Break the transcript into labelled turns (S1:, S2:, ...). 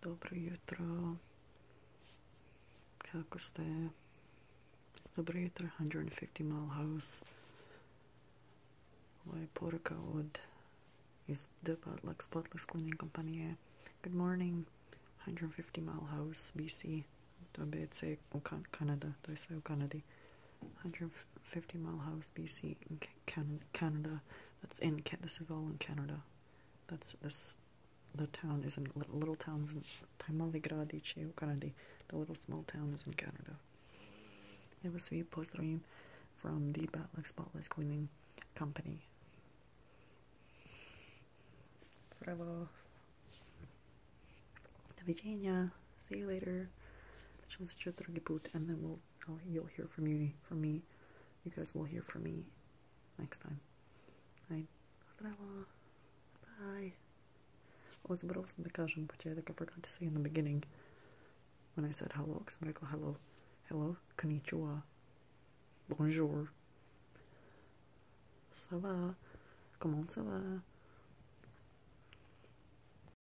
S1: Dobro jutro. Kako ste? Dobro jutro, 150 Mile House. Ovo je poruka iz DBatlakSpotlessCleaning Company. Good morning, 150 Mile House, B.C. To je B.C. Canada, to je sve u Kanadi. 150 Mile House, B.C. in Canada. This is all in Canada. The town is in little towns in mali gradić je u Kanadi. The little small town is in Canada. Evo svi pozdravim from DBatlakSpotlessCleaning Company. Bravo. Doviđenja. See you later. Ćemo se čuti drugi put, and then you'll hear from me. You guys will hear from me next time. Right. Pozdravo. Bye. Zaboravila sam da kažem početak. I forgot to say in the beginning when I said hello, because I'm rekla hello, konnichiwa, bonjour, ça va, comment ça va.